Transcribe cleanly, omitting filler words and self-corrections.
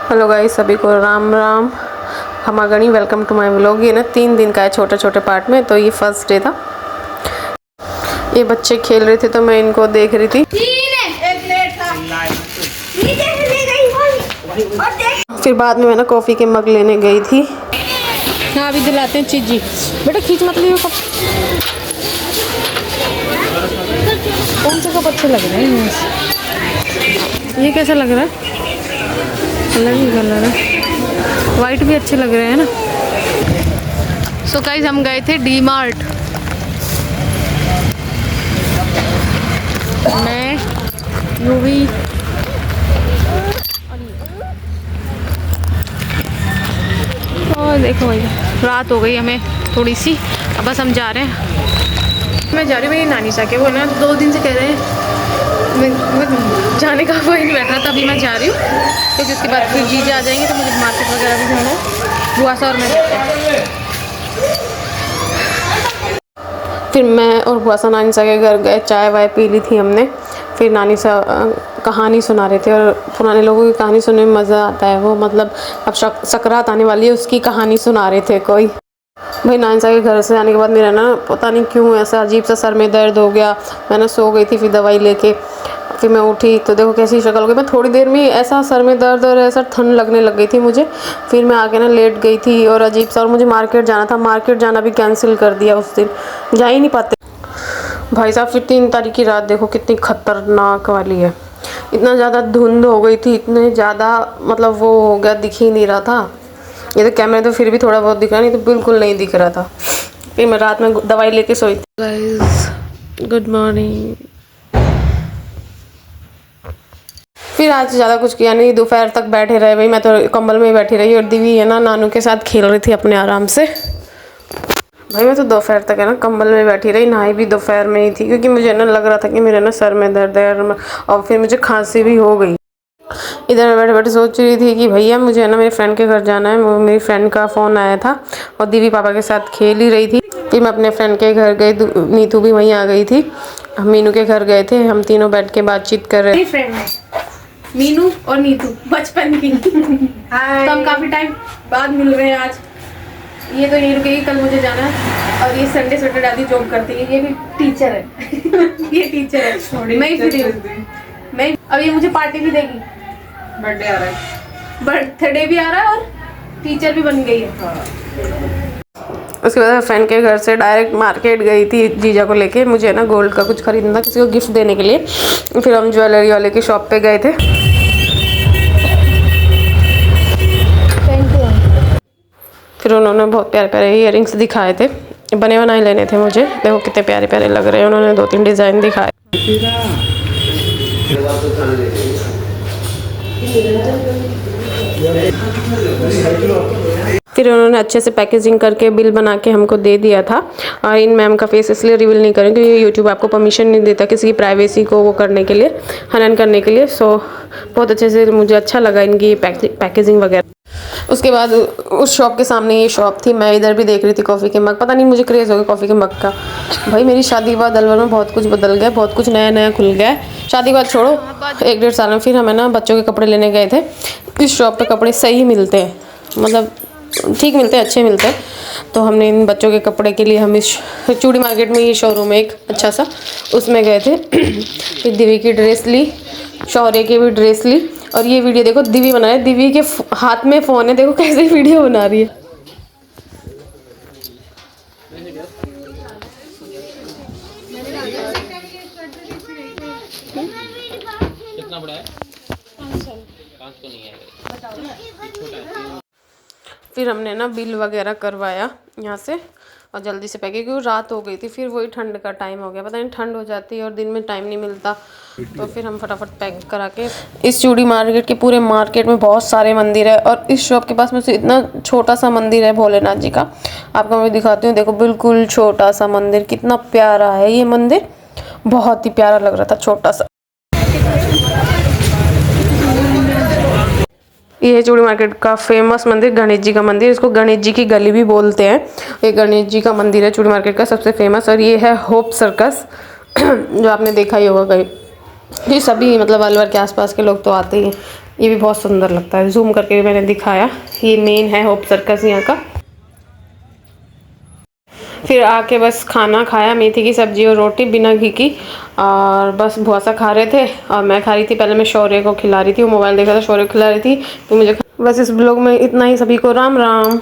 Hello guys, सभी को राम राम खमागणी। Welcome to my vlog. ये ना 3 दिन का है, छोटे छोटे पार्ट में। तो ये फर्स्ट डे था। ये बच्चे खेल रहे थे तो मैं इनको देख रही थी। फिर बाद में मैं ना कॉफ़ी के मग लेने गई थी। हाँ, अभी दिलाते हैं चीजी। बेटा खींच मत लियो कप। कौन सा कप अच्छे लग रहे हैं? ये कैसा लग रहा है? अलग ही कलर है। वाइट भी अच्छे लग रहे हैं ना। सो गाइस, हम गए थे डी मार्ट। मैं यूवी और देखो भाई, रात हो गई हमें थोड़ी सी। अब बस हम जा रहे हैं। मैं जा रही हूँ मेरी नानी सा के। वो ना 2 दिन से कह रहे हैं मैं जाने का कोई नहीं बैठ रहा। तभी मैं जा रही हूँ क्योंकि उसके बाद फिर जीजे आ जाएंगे तो मुझे मार्केट वगैरह भी जाना है। बुआ सा और मैं जाते हैं। फिर मैं और बुआ सा नानी सा के घर गए, चाय वाय पी ली थी हमने। फिर नानी सा कहानी सुना रहे थे और पुराने लोगों की कहानी सुनने में मज़ा आता है। वो मतलब अब सकरात आने वाली है, उसकी कहानी सुना रहे थे कोई। भाई नानी सा के घर से आने के बाद मेरा ना पता नहीं क्यों ऐसा अजीब सा सर में दर्द हो गया। मैं ना सो गई थी, फिर दवाई लेके फिर मैं उठी तो देखो कैसी शक्ल हो गई। मैं थोड़ी देर में ऐसा सर में दर्द और ऐसा ठंड लगने लग गई थी मुझे। फिर मैं आके ना लेट गई थी और अजीब सा। और मुझे मार्केट जाना था, मार्केट जाना भी कैंसिल कर दिया। उस दिन जा ही नहीं पाते भाई साहब। फिर 3 तारीख की रात देखो कितनी खतरनाक वाली है। इतना ज़्यादा धुंध हो गई थी, इतने ज़्यादा मतलब वो हो गया, दिख ही नहीं रहा था। ये तो कैमरे तो फिर भी थोड़ा बहुत दिख रहा, नहीं तो बिल्कुल नहीं दिख रहा था। फिर मैं रात में दवाई लेके सोई थी। Guys good morning. फिर आज ज़्यादा कुछ किया नहीं, दोपहर तक बैठे रहे भाई। मैं तो कंबल में ही बैठी रही और दिवी है ना नानू के साथ खेल रही थी अपने आराम से। भाई मैं तो दोपहर तक है ना कंबल में बैठी रही। नहाई भी दोपहर में ही थी क्योंकि मुझे ना लग रहा था कि मेरे ना सर में दर्द है और फिर मुझे खांसी भी हो गई। इधर बैठे बैठे सोच रही थी कि भैया मुझे है ना मेरे फ्रेंड के घर जाना है। मेरी फ्रेंड का फ़ोन आया था और दीवी पापा के साथ खेल ही रही थी। फिर मैं अपने फ्रेंड के घर गई, नीतू भी वहीं आ गई थी। हम मीनू के घर गए थे, हम तीनों बैठ के बातचीत कर रहे थे। मीनू और नीतू बचपन की। तो हम काफ़ी टाइम बाद मिल रहे हैं आज। ये तो यहीं रुकेगी, कल मुझे जाना है। और ये संडे सैटरडे आदि जॉब करती है। ये भी टीचर है। ये टीचर है। मैं ही फ्री हूँ। मैं अब ये मुझे पार्टी भी देगी। बर्थडे आ रहा है, बर्थडे भी आ रहा है और टीचर भी बन गई है। उसके बाद फ्रेंड के घर से डायरेक्ट मार्केट गई थी जीजा को लेके। मुझे ना गोल्ड का कुछ खरीदना था किसी को गिफ्ट देने के लिए। फिर हम ज्वेलरी वाले की शॉप पे गए थे। फिर उन्होंने बहुत प्यारे प्यारे इयररिंग्स दिखाए थे, बने बनाए लेने थे मुझे। देखो कितने प्यारे प्यारे लग रहे हैं। उन्होंने 2-3 डिज़ाइन दिखाए। फिर उन्होंने अच्छे से पैकेजिंग करके बिल बना के हमको दे दिया था। और इन मैम का फेस इसलिए रिवील नहीं करें क्योंकि यूट्यूब आपको परमिशन नहीं देता किसी की प्राइवेसी को वो करने के लिए, हनन करने के लिए। सो बहुत अच्छे से मुझे अच्छा लगा इनकी पैकेजिंग वगैरह। उसके बाद उस शॉप के सामने ये शॉप थी। मैं इधर भी देख रही थी कॉफ़ी के मग। पता नहीं मुझे क्रेज़ हो गया कॉफ़ी के मग का। भाई मेरी शादी के बाद अलवर में बहुत कुछ बदल गया, बहुत कुछ नया नया खुल गया है। शादी के बाद छोड़ो, 1-1.5 साल में फिर हमें ना बच्चों के कपड़े लेने गए थे। इस शॉप पे कपड़े सही मिलते हैं, मतलब ठीक मिलते हैं, अच्छे मिलते हैं। तो हमने इन बच्चों के कपड़े के लिए हम इस चूड़ी मार्केट में, ये शोरूम है एक अच्छा सा, उसमें गए थे। फिर दिवी की ड्रेस ली, शौर्य की भी ड्रेस ली। और ये वीडियो देखो दिवी बना है, दिवी के हाथ में फ़ोन है, देखो कैसे वीडियो बना रही है। कितना बड़ा है? 500 नहीं है। फिर हमने ना बिल वगैरह करवाया यहाँ से और जल्दी से पैकिंग, क्योंकि रात हो गई थी। फिर वही ठंड का टाइम हो गया, पता नहीं ठंड हो जाती है और दिन में टाइम नहीं मिलता। तो फिर हम फटाफट पैक करा के इस चूड़ी मार्केट के पूरे मार्केट में बहुत सारे मंदिर है और इस शॉप के पास में से इतना छोटा सा मंदिर है भोलेनाथ जी का। आपको मैं दिखाती हूँ, देखो बिल्कुल छोटा सा मंदिर, कितना प्यारा है ये मंदिर। बहुत ही प्यारा लग रहा था, छोटा सा। ये है चूड़ी मार्केट का फेमस मंदिर, गणेश जी का मंदिर। इसको गणेश जी की गली भी बोलते हैं। ये गणेश जी का मंदिर है चूड़ी मार्केट का सबसे फेमस। और ये है होप सर्कस जो आपने देखा ही होगा कहीं। ये सभी मतलब अलवर के आसपास के लोग तो आते ही हैं। ये भी बहुत सुंदर लगता है, जूम करके भी मैंने दिखाया। ये मेन है होप सर्कस यहाँ का। फिर आके बस खाना खाया, मेथी की सब्जी और रोटी बिना घी की, और बस भुआ सा खा रहे थे और मैं खा रही थी। पहले मैं शौर्य को खिला रही थी, वो मोबाइल देख रहा था, शौर्य को खिला रही थी। तो मुझे बस इस ब्लॉग में इतना ही। सभी को राम राम।